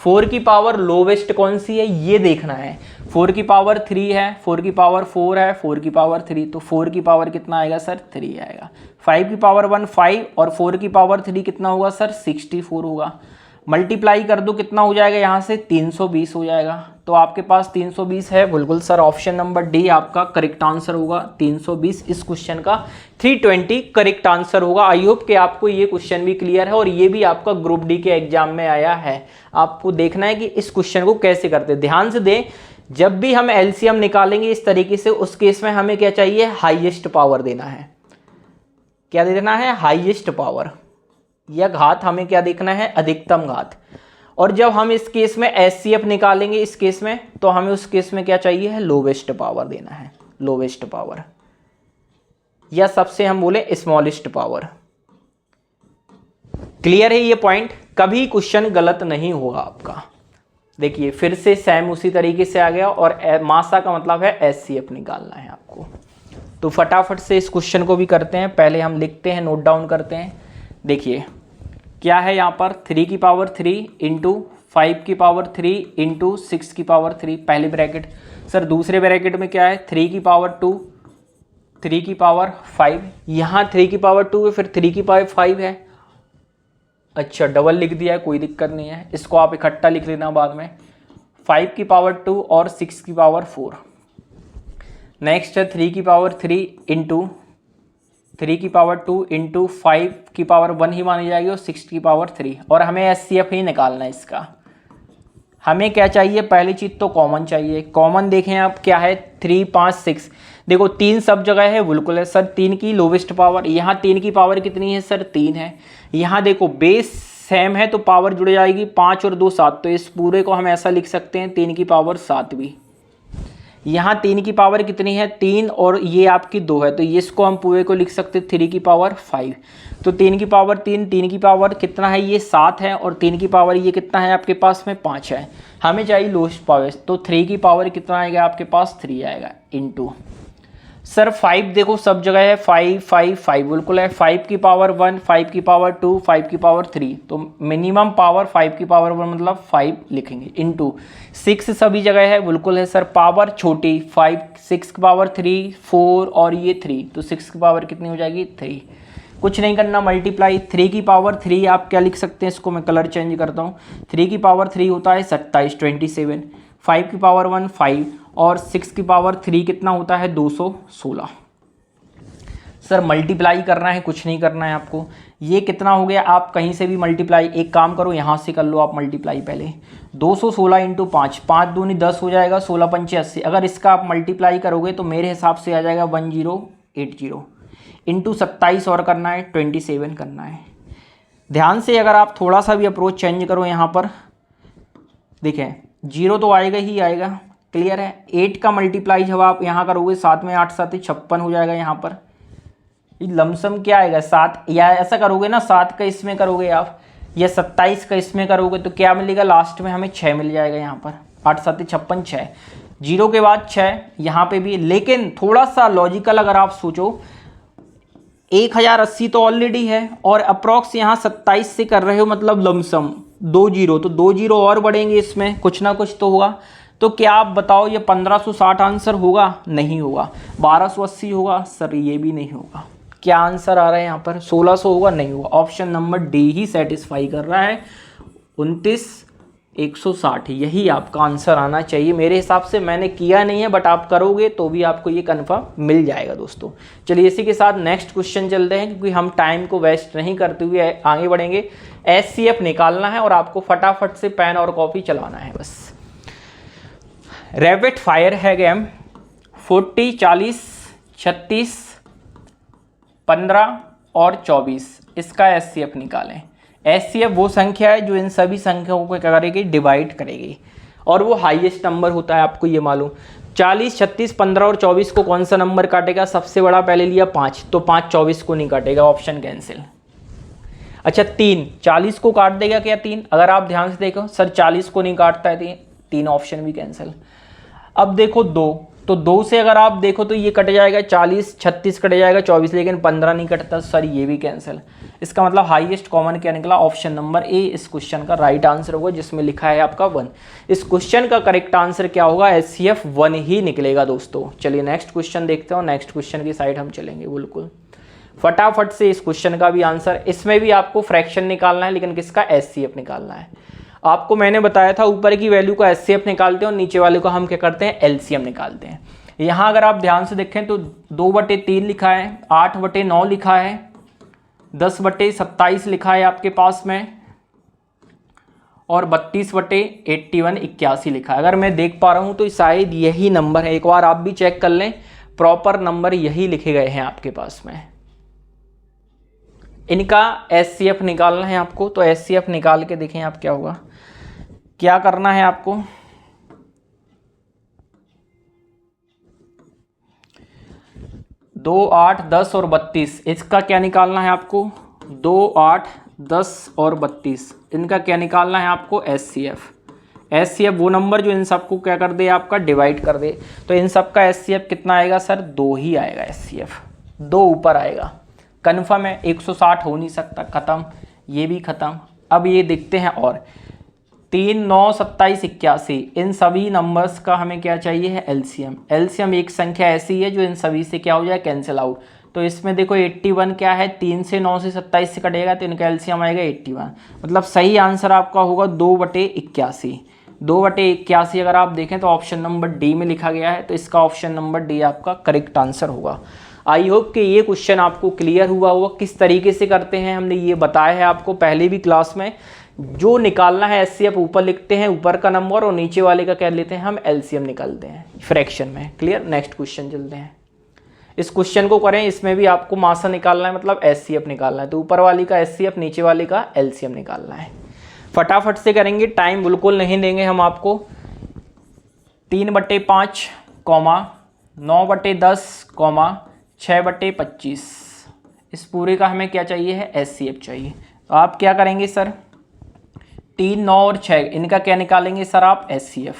4 की पावर लोवेस्ट कौन सी है ये देखना है। 4 की पावर 3 है, 4 की पावर 4 है, 4 की पावर 3, तो 4 की पावर कितना आएगा सर, 3 आएगा। 5 की पावर 1 5, और 4 की पावर 3 कितना होगा सर, 64 होगा। मल्टीप्लाई कर दो कितना हो जाएगा, यहाँ से 320 हो जाएगा। तो आपके पास 320 है, बिल्कुल सर ऑप्शन नंबर डी आपका करेक्ट आंसर होगा। 320 इस क्वेश्चन का, 320 करेक्ट आंसर होगा। आई होप कि आपको ये क्वेश्चन भी क्लियर है, और ये भी आपका ग्रुप डी के एग्जाम में आया है। आपको देखना है कि इस क्वेश्चन को कैसे करते हैं। ध्यान से दें, जब भी हम LCM निकालेंगे इस तरीके से, उस केस में हमें क्या चाहिए, हाईएस्ट पावर देना है। क्या देना है, हाईएस्ट पावर, या घात हमें क्या देखना है, अधिकतम घात। और जब हम इस केस में HCF निकालेंगे इस केस में, तो हमें उस केस में क्या चाहिए है, लोवेस्ट पावर देना है, लोवेस्ट पावर, या सबसे हम बोले स्मॉलेस्ट पावर। क्लियर है ये पॉइंट, कभी क्वेश्चन गलत नहीं होगा आपका। देखिए फिर से सेम उसी तरीके से आ गया, और मासा का मतलब है HCF निकालना है आपको। तो फटाफट से इस क्वेश्चन को भी करते हैं, पहले हम लिखते हैं, नोट डाउन करते हैं। देखिए क्या है यहाँ पर, 3 की पावर 3 इंटू 5 की पावर 3 इंटू 6 की पावर 3 पहले ब्रैकेट। सर दूसरे ब्रैकेट में क्या है, 3 की पावर 2, 3 की पावर 5, यहाँ 3 की पावर 2 है, फिर 3 की पावर 5 है। अच्छा डबल लिख दिया है, कोई दिक्कत नहीं है, इसको आप इकट्ठा लिख लेना बाद में। 5 की पावर 2 और 6 की पावर 4। नेक्स्ट है 3 की पावर 3 इंटू 3 की पावर 2 इंटू 5 की पावर 1 ही मानी जाएगी, और 6 की पावर 3। और हमें HCF ही निकालना है इसका। हमें क्या चाहिए, पहली चीज़ तो कॉमन चाहिए। कॉमन देखें आप क्या है, 3 5 6। देखो 3 सब जगह है, बिल्कुल है सर, 3 की लोवेस्ट पावर। यहाँ 3 की पावर कितनी है सर, 3 है। यहाँ देखो बेस सेम है तो पावर जुड़ जाएगी, 5 और 2 7, तो इस पूरे को हम ऐसा लिख सकते हैं 3 की पावर 7 भी। यहाँ 3 की पावर कितनी है, 3, और ये आपकी 2 है, तो ये इसको हम पूरे को लिख सकते हैं 3 की पावर 5। तो 3 की पावर 3, 3 की पावर कितना है, ये 7 है, और 3 की पावर ये कितना है आपके पास में 5 है। हमें चाहिए लोएस्ट पावर, तो 3 की पावर कितना आएगा आपके पास, 3 आएगा इंटू। सर 5 देखो सब जगह है, 5 5 5 बिल्कुल है। 5 की पावर 1, 5 की पावर 2, 5 की पावर 3, तो मिनिमम पावर 5 की पावर 1 मतलब 5 लिखेंगे इंटू 6 सभी जगह है, बिल्कुल है सर। पावर छोटी 5, 6 की पावर 3 4 और ये 3, तो 6 की पावर कितनी हो जाएगी 3। कुछ नहीं करना, मल्टीप्लाई। 3 की पावर 3 आप क्या लिख सकते हैं, इसको मैं कलर चेंज करता हूँ। 3 की पावर 3 होता है 27 27। 5 की पावर 1 5, और 6 की पावर 3 कितना होता है 216। सर मल्टीप्लाई करना है, कुछ नहीं करना है आपको। ये कितना हो गया, आप कहीं से भी मल्टीप्लाई, एक काम करो यहाँ से कर लो आप मल्टीप्लाई पहले। 216 इंटू 5, 5 दूनी 10 हो जाएगा, 16 पंचे 80। अगर इसका आप मल्टीप्लाई करोगे तो मेरे हिसाब से आ जाएगा 1080 इंटू 27 और करना है 27 करना है। ध्यान से अगर आप थोड़ा सा भी अप्रोच चेंज करो यहाँ पर, देखें 0 तो आएगा ही आएगा, क्लियर है। 8 का मल्टीप्लाई जब आप यहाँ करोगे, 7 में 8 7 56 हो जाएगा यहाँ पर। ये लमसम क्या आएगा 7, या ऐसा करोगे ना 7 का इसमें करोगे आप, या 27 का इसमें करोगे तो क्या मिलेगा लास्ट में हमें 6 मिल जाएगा यहाँ पर। 8 7 56 6, 0 के बाद 6 यहाँ पे भी। लेकिन थोड़ा सा लॉजिकल अगर आप सोचो, 1080 तो ऑलरेडी है और अप्रॉक्स यहाँ 27 से कर रहे हो, मतलब लमसम 2 जीरो, तो 2 जीरो और बढ़ेंगे, इसमें कुछ ना कुछ तो होगा। तो क्या आप बताओ ये 1560 आंसर होगा? नहीं होगा। 1280 होगा? सर ये भी नहीं होगा। क्या आंसर आ रहा है यहाँ पर? 1600 होगा? नहीं होगा। ऑप्शन नंबर डी ही सेटिस्फाई कर रहा है, 29,160 यही आपका आंसर आना चाहिए मेरे हिसाब से। मैंने किया नहीं है बट आप करोगे तो भी आपको ये कन्फर्म मिल जाएगा दोस्तों। चलिए इसी के साथ नेक्स्ट क्वेश्चन चलते हैं, क्योंकि हम टाइम को वेस्ट नहीं करते हुए आगे बढ़ेंगे। SCF निकालना है और आपको फटाफट से पेन और कॉपी चलाना है बस। रैपिड फायर है गेम, 40 40 36 15 और 24, इसका SCF निकालें। SCF वो संख्या है जो इन सभी संख्याओं को क्या करेगी? डिवाइड करेगी, और वो हाईएस्ट नंबर होता है, आपको ये मालूम। 40 36 15 और 24 को कौन सा नंबर काटेगा? सबसे बड़ा पहले लिया 5, तो 5 24 को नहीं काटेगा, ऑप्शन कैंसिल। अच्छा 3 40 को काट देगा क्या? 3, अगर आप ध्यान से देखो सर 40 को नहीं काटता है, 3 ऑप्शन भी कैंसिल। अब देखो 2, तो 2 से अगर आप देखो तो ये कट जाएगा, 40 36 कट जाएगा 24, लेकिन 15 नहीं कटता, सर ये भी कैंसिल। इसका मतलब हाईएस्ट कॉमन क्या निकला? ऑप्शन नंबर ए इस क्वेश्चन का राइट आंसर होगा, जिसमें लिखा है आपका 1। इस क्वेश्चन का करेक्ट आंसर क्या होगा? SCF 1 ही निकलेगा दोस्तों। चलिए नेक्स्ट क्वेश्चन देखते हो, नेक्स्ट क्वेश्चन की साइड हम चलेंगे बिल्कुल फटाफट से। इस क्वेश्चन का भी आंसर, इसमें भी आपको फ्रैक्शन निकालना है, लेकिन किसका? SCF निकालना है। आपको मैंने बताया था ऊपर की वैल्यू का SCF निकालते हैं और नीचे वाले को हम क्या करते हैं? LCM निकालते हैं। यहाँ अगर आप ध्यान से देखें तो 2/3 लिखा है, 8/9 लिखा है, 10/27 लिखा है आपके पास में, और 32/81 81 लिखा है। अगर मैं देख पा रहा हूँ तो शायद यही नंबर है, एक बार आप भी चेक कर लें, प्रॉपर नंबर यही लिखे गए हैं आपके पास में। इनका SCF निकालना है आपको, तो SCF निकाल के देखें आप क्या होगा। क्या करना है आपको? 2 8 10 और 32, इसका क्या निकालना है आपको? 2 8 10 और 32, इनका क्या निकालना है आपको? SCF वो नंबर जो इन सबको क्या कर दे? आपका डिवाइड कर दे। तो इन सब का SCF कितना आएगा सर? 2 ही आएगा। SCF 2 ऊपर आएगा, कन्फर्म है। 160 हो नहीं सकता, खत्म, ये भी खत्म। अब ये देखते हैं, और 3 9 27 81, इन सभी नंबर्स का हमें क्या चाहिए है? LCM एक संख्या ऐसी है जो इन सभी से क्या हो जाए? Cancel out. तो इसमें देखो 81 क्या है? 3 से 9 से 27 से कटेगा तो इनका LCM आएगा 81, मतलब सही आंसर आपका होगा 2/81। 2/81 अगर आप देखें तो ऑप्शन नंबर डी में लिखा गया है, तो इसका ऑप्शन नंबर डी आपका करेक्ट आंसर होगा। आई होप कि ये क्वेश्चन आपको क्लियर हुआ होगा किस तरीके से करते हैं। हमने ये बताया है आपको पहले भी क्लास में। जो निकालना है SCF ऊपर लिखते हैं, ऊपर का नंबर, और नीचे वाले का क्या लेते हैं हम? LCM निकालते हैं फ्रैक्शन में। क्लियर? नेक्स्ट क्वेश्चन चलते हैं। इस क्वेश्चन को करें, इसमें भी आपको मासा निकालना है, मतलब SCF निकालना है। तो ऊपर वाली का SCF, नीचे वाली का LCM निकालना है। फटाफट से करेंगे, टाइम बिल्कुल नहीं देंगे हम आपको। 3/5, 9/10, 6/25, इस पूरे का हमें क्या चाहिए है? SCF चाहिए। तो आप क्या करेंगे सर? 3 9 और 6, इनका क्या निकालेंगे सर आप? SCF।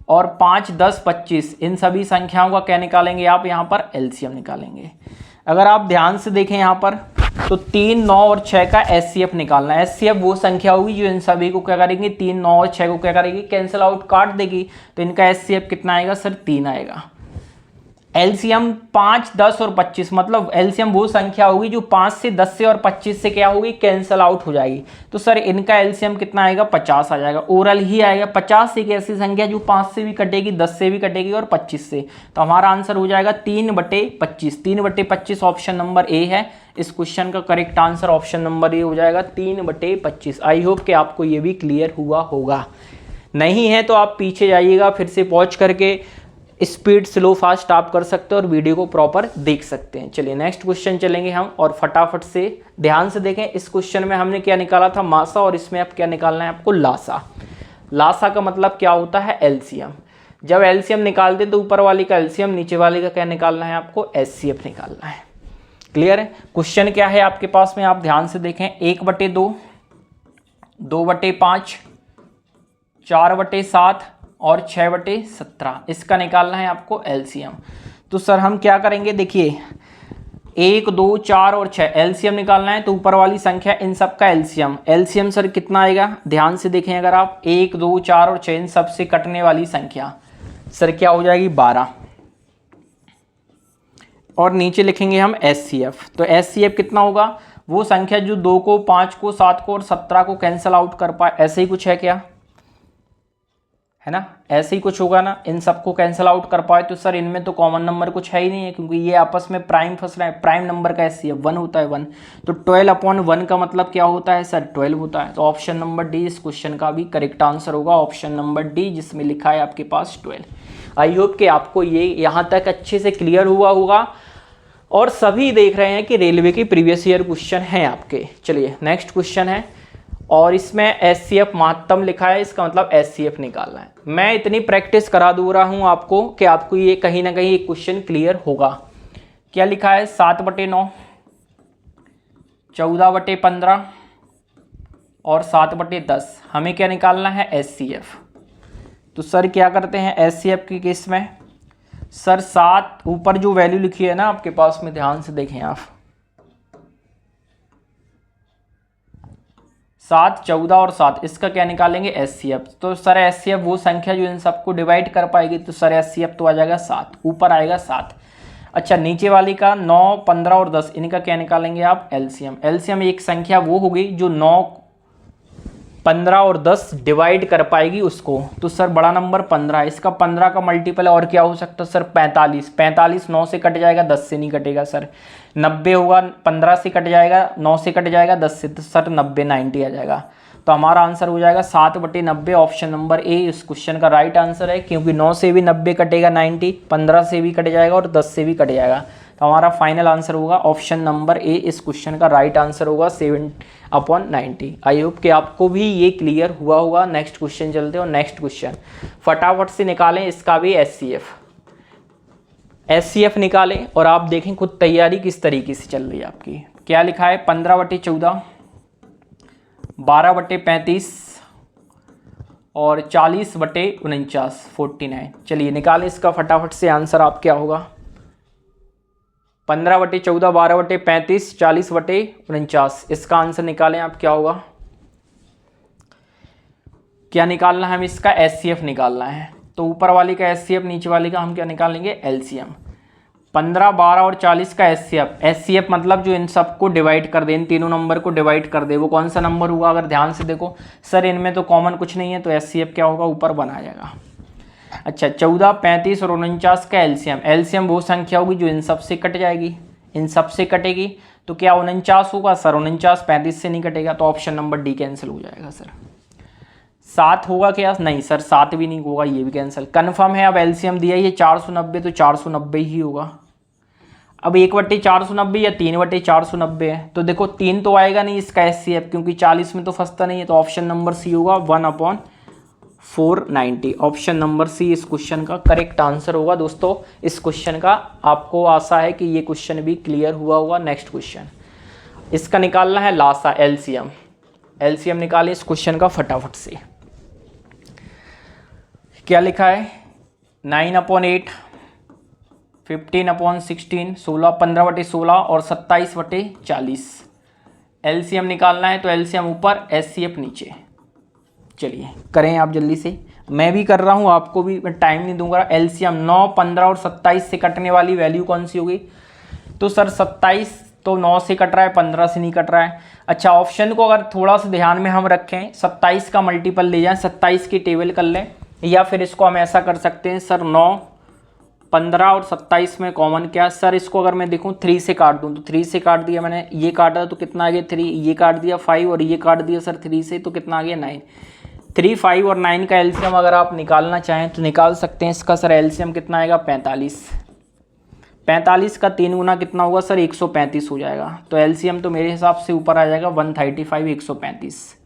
और 5 10 25, इन सभी संख्याओं का क्या निकालेंगे आप? यहाँ पर LCM निकालेंगे। अगर आप ध्यान से देखें यहाँ पर, तो 3 9 और 6 का SCF निकालना है। SCF वो संख्या होगी जो इन सभी को क्या करेंगे? 3 9 और 6 को क्या करेगी? कैंसिल आउट, काट देगी। तो इनका SCF कितना आएगा सर? 3 आएगा। LCM 5 10 और 25, मतलब LCM वो संख्या होगी जो 5 से 10 से और 25 से क्या होगी? कैंसिल आउट हो जाएगी। तो सर इनका LCM कितना आएगा? 50 आ जाएगा। ओरल ही आएगा। 50 एक ऐसी संख्या जो 5 से भी कटेगी, 10 से भी कटेगी और 25 से। तो हमारा आंसर हो जाएगा 3/25। 3/25 ऑप्शन नंबर ए है। इस क्वेश्चन का correct answer option number A हो जाएगा 3/25। आई होप कि आपको ये भी क्लियर हुआ होगा। नहीं है तो आप पीछे जाइएगा, फिर से पॉज करके स्पीड स्लो फास्ट आप कर सकते हो और वीडियो को प्रॉपर देख सकते हैं। चलिए नेक्स्ट क्वेश्चन चलेंगे हम, और फटाफट से ध्यान से देखें। इस क्वेश्चन में हमने क्या निकाला था? मासा, और इसमें अब क्या निकालना है आपको? लासा। लासा का मतलब क्या होता है? LCM। जब LCM निकालते तो ऊपर वाले का LCM, नीचे वाले का क्या निकालना है आपको? SCF निकालना है। क्लियर है। क्वेश्चन क्या है आपके पास में, आप ध्यान से देखें, 1/2, 2/5, 4/7 और 6/17, इसका निकालना है आपको एलसीएम। तो सर हम क्या करेंगे, देखिए 1, 2, 4 और 6 एलसीएम निकालना है, तो ऊपर वाली संख्या इन सब का एलसीएम। एलसीएम सर कितना आएगा, ध्यान से देखें, अगर आप 1, 2, 4 और 6 इन सबसे कटने वाली संख्या सर क्या हो जाएगी 12, और नीचे लिखेंगे हम एचसीएफ। तो एचसीएफ कितना होगा, वो संख्या जो 2 को, 5 को, 7 को और 17 को कैंसिल आउट कर पाए, ऐसे ही कुछ है क्या, है ना, ऐसे ही कुछ होगा ना, इन सबको कैंसिल आउट कर पाए। तो सर इनमें तो कॉमन नंबर कुछ है ही नहीं है, क्योंकि ये आपस में प्राइम फंस रहा है, प्राइम नंबर का एचसीएफ 1 होता है 1, तो 12/1 का मतलब क्या होता है सर 12 होता है। तो ऑप्शन नंबर डी इस क्वेश्चन का भी करेक्ट आंसर होगा, ऑप्शन नंबर डी जिसमें लिखा है आपके पास 12। आई होप कि आपको ये यहाँ तक अच्छे से क्लियर हुआ होगा, और सभी देख रहे हैं कि रेलवे के प्रीवियस ईयर क्वेश्चन हैं आपके। चलिए नेक्स्ट क्वेश्चन है, और इसमें एचसीएफ महत्तम लिखा है, इसका मतलब एचसीएफ निकालना है। मैं इतनी प्रैक्टिस करा दू रहा हूँ आपको कि आपको ये कहीं ना कहीं एक क्वेश्चन क्लियर होगा। क्या लिखा है, 7/9, 14/15 और 7/10, हमें क्या निकालना है एचसीएफ। तो सर क्या करते हैं एचसीएफ की केस में, सर 7 ऊपर जो वैल्यू लिखी है ना आपके पास में, ध्यान से देखें आप, 7, 14 और 7, इसका क्या निकालेंगे एचसीएफ। तो सर एचसीएफ वो संख्या जो इन सबको डिवाइड कर पाएगी, तो सर एचसीएफ तो आ जाएगा 7, ऊपर आएगा 7। अच्छा नीचे वाली का 9, 15 और 10, इनका क्या निकालेंगे आप एलसीएम। एलसीएम एक संख्या वो होगी जो 9, 15 और 10 डिवाइड कर पाएगी उसको। तो सर बड़ा नंबर 15, इसका 15 का मल्टीपल और क्या हो सकता है सर 45। 45 9 से कट जाएगा, 10 से नहीं कटेगा सर। 90 होगा, 15 से कट जाएगा, 9 से कट जाएगा, 10 से, तो सर 90 90 आ जाएगा। तो हमारा आंसर हो जाएगा 7/90, ऑप्शन नंबर ए इस क्वेश्चन का राइट आंसर है, क्योंकि 9 से भी 90 कटेगा 90, 15 से भी कट जाएगा और 10 से भी कट जाएगा। तो हमारा फाइनल आंसर होगा ऑप्शन नंबर ए इस क्वेश्चन का राइट आंसर होगा 7/90। आई होप कि आपको भी ये क्लियर हुआ होगा। नेक्स्ट क्वेश्चन चलते हैं, और नेक्स्ट क्वेश्चन फटाफट से निकालें, इसका भी एचसीएफ निकालें, और आप देखें खुद तैयारी किस तरीके से चल रही है आपकी। क्या लिखा है, 15/14, 12/35 और 40/49, 49। चलिए निकालें इसका फटाफट से आंसर, आप क्या होगा 15/14, 12/35, 40/49, इसका आंसर निकालें आप, क्या होगा, क्या निकालना है हमें, इसका एचसीएफ निकालना है। तो ऊपर वाली का एचसीएफ, नीचे वाली का हम क्या निकालेंगे एलसीएम। 15, 12 और 40 का एचसीएफ मतलब जो इन सबको डिवाइड कर दे, इन तीनों नंबर को डिवाइड कर दे, वो कौन सा नंबर होगा। अगर ध्यान से देखो सर इनमें तो कॉमन कुछ नहीं है, तो एचसीएफ क्या होगा, ऊपर बना जाएगा। अच्छा 14, 35 और 49 का एलसीएम वो संख्या होगी जो इन सब से कट जाएगी, इन सब से कटेगी, तो क्या 49 होगा सर, 49 35 से नहीं कटेगा, तो ऑप्शन नंबर डी कैंसिल हो जाएगा सर। 7 होगा क्या, नहीं सर 7 भी नहीं होगा, ये भी कैंसिल, कन्फर्म है। अब एलसीएम दिया ये 490, तो 490 ही होगा। अब 1/490 या 3/490 है, तो देखो 3 तो आएगा नहीं इसका एचसीएफ, क्योंकि 40 में तो फंसता नहीं है, तो ऑप्शन नंबर सी होगा 1/490। ऑप्शन नंबर सी इस क्वेश्चन का करेक्ट आंसर होगा। दोस्तों इस क्वेश्चन का आपको आशा है कि ये क्वेश्चन भी क्लियर हुआ होगा। नेक्स्ट क्वेश्चन, इसका निकालना है लासा एलसीएम। एलसीएम निकालें इस क्वेश्चन का फटाफट से। क्या लिखा है, 9/8, 15/16, 16, 15/16 और 27/40। एलसीएम निकालना है, तो एलसीएम ऊपर एचसीएफ नीचे। चलिए करें आप जल्दी से, मैं भी कर रहा हूँ, आपको भी मैं टाइम नहीं दूंगा। एलसीएम 9, 15 और 27 से कटने वाली वैल्यू कौन सी होगी, तो सर 27 तो 9 से कट रहा है, 15 से नहीं कट रहा है। अच्छा ऑप्शन को अगर थोड़ा सा ध्यान में हम रखें, 27 का मल्टीपल ले जाएं, 27 की टेबल कर लें, या फिर इसको हम ऐसा कर सकते हैं सर 9, 15 और 27 में कॉमन क्या है सर, इसको अगर मैं देखूं 3 से काट दूं, तो 3 से काट दिया मैंने, ये काटा तो कितना आ गया 3, ये काट दिया 5 और ये काट दिया सर 3 से, तो कितना आ गया 9। 3, 5 और 9 का एलसीएम अगर आप निकालना चाहें तो निकाल सकते हैं। इसका सर एलसीएम कितना आएगा 45। 45 का 3 गुना कितना होगा सर 135 हो जाएगा। तो एलसीएम तो मेरे हिसाब से ऊपर आ जाएगा 135, 135।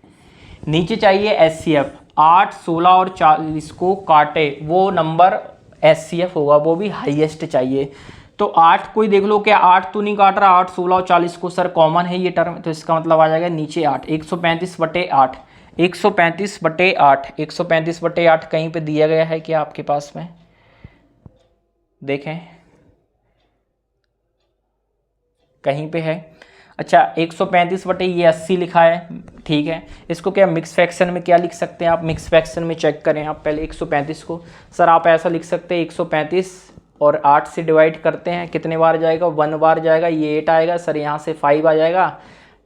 नीचे चाहिए एचसीएफ, 8, 16 और 40 को काटे वो नंबर एचसीएफ होगा, वो भी हाईएस्ट चाहिए। तो 8 कोई देख लो, क्या 8 तो नहीं काट रहा, 8 16 और 40 को सर कॉमन है ये टर्म, तो इसका मतलब आ जाएगा नीचे 8, 135/8, 135/8, 135/8 कहीं पे दिया गया है क्या आपके पास में, देखें कहीं पे है। अच्छा 135 ये 80 लिखा है, ठीक है, इसको क्या मिक्स फ्रैक्शन में क्या लिख सकते हैं आप, मिक्स फ्रैक्शन में चेक करें आप पहले 135 को, सर आप ऐसा लिख सकते हैं 135 और 8 से डिवाइड करते हैं, कितने बार जाएगा, 1 बार जाएगा, ये 8 आएगा सर, यहाँ से 5 आ जाएगा,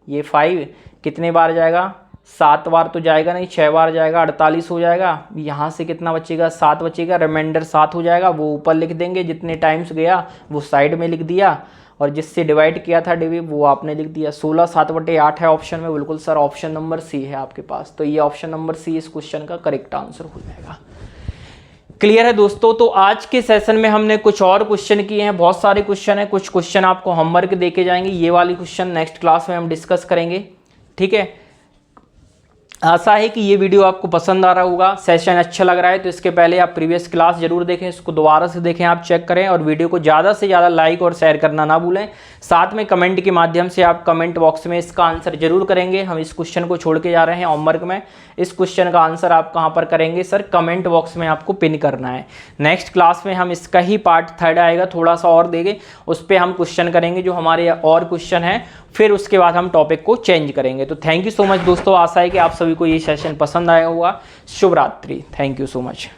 ये 5 कितने बार जाएगा, 7 बार तो जाएगा नहीं, 6 बार जाएगा, 48 हो जाएगा, यहाँ से कितना बचेगा, 7 बचेगा, रिमाइंडर 7 हो जाएगा, वो ऊपर लिख देंगे, जितने टाइम्स गया वो साइड में लिख दिया, और जिससे डिवाइड किया था डिवी वो आपने लिख दिया, 16 7/8 है ऑप्शन में, बिल्कुल सर ऑप्शन नंबर सी है आपके पास, तो ये ऑप्शन नंबर सी इस क्वेश्चन का करेक्ट आंसर हो जाएगा। क्लियर है दोस्तों, तो आज के सेशन में हमने कुछ और क्वेश्चन किए हैं, बहुत सारे क्वेश्चन हैं, कुछ क्वेश्चन आपको होमवर्क देके जाएंगे, ये वाली क्वेश्चन नेक्स्ट क्लास में हम डिस्कस करेंगे, ठीक है। आशा है कि ये वीडियो आपको पसंद आ रहा होगा, सेशन अच्छा लग रहा है तो इसके पहले आप प्रीवियस क्लास जरूर देखें, इसको दोबारा से देखें, आप चेक करें, और वीडियो को ज़्यादा से ज़्यादा लाइक और शेयर करना ना भूलें। साथ में कमेंट के माध्यम से आप कमेंट बॉक्स में इसका आंसर जरूर करेंगे, हम इस क्वेश्चन को छोड़ के जा रहे हैं होमवर्क में, इस क्वेश्चन का आंसर आप कहाँ पर करेंगे सर, कमेंट बॉक्स में आपको पिन करना है। नेक्स्ट क्लास में हम इसका ही पार्ट 3 आएगा, थोड़ा सा और देंगे, उस पर हम क्वेश्चन करेंगे जो हमारे और क्वेश्चन हैं, फिर उसके बाद हम टॉपिक को चेंज करेंगे। तो थैंक यू सो मच दोस्तों, आशा है कि आप सभी को ये सेशन पसंद आया होगा। शुभ रात्रि, थैंक यू सो मच।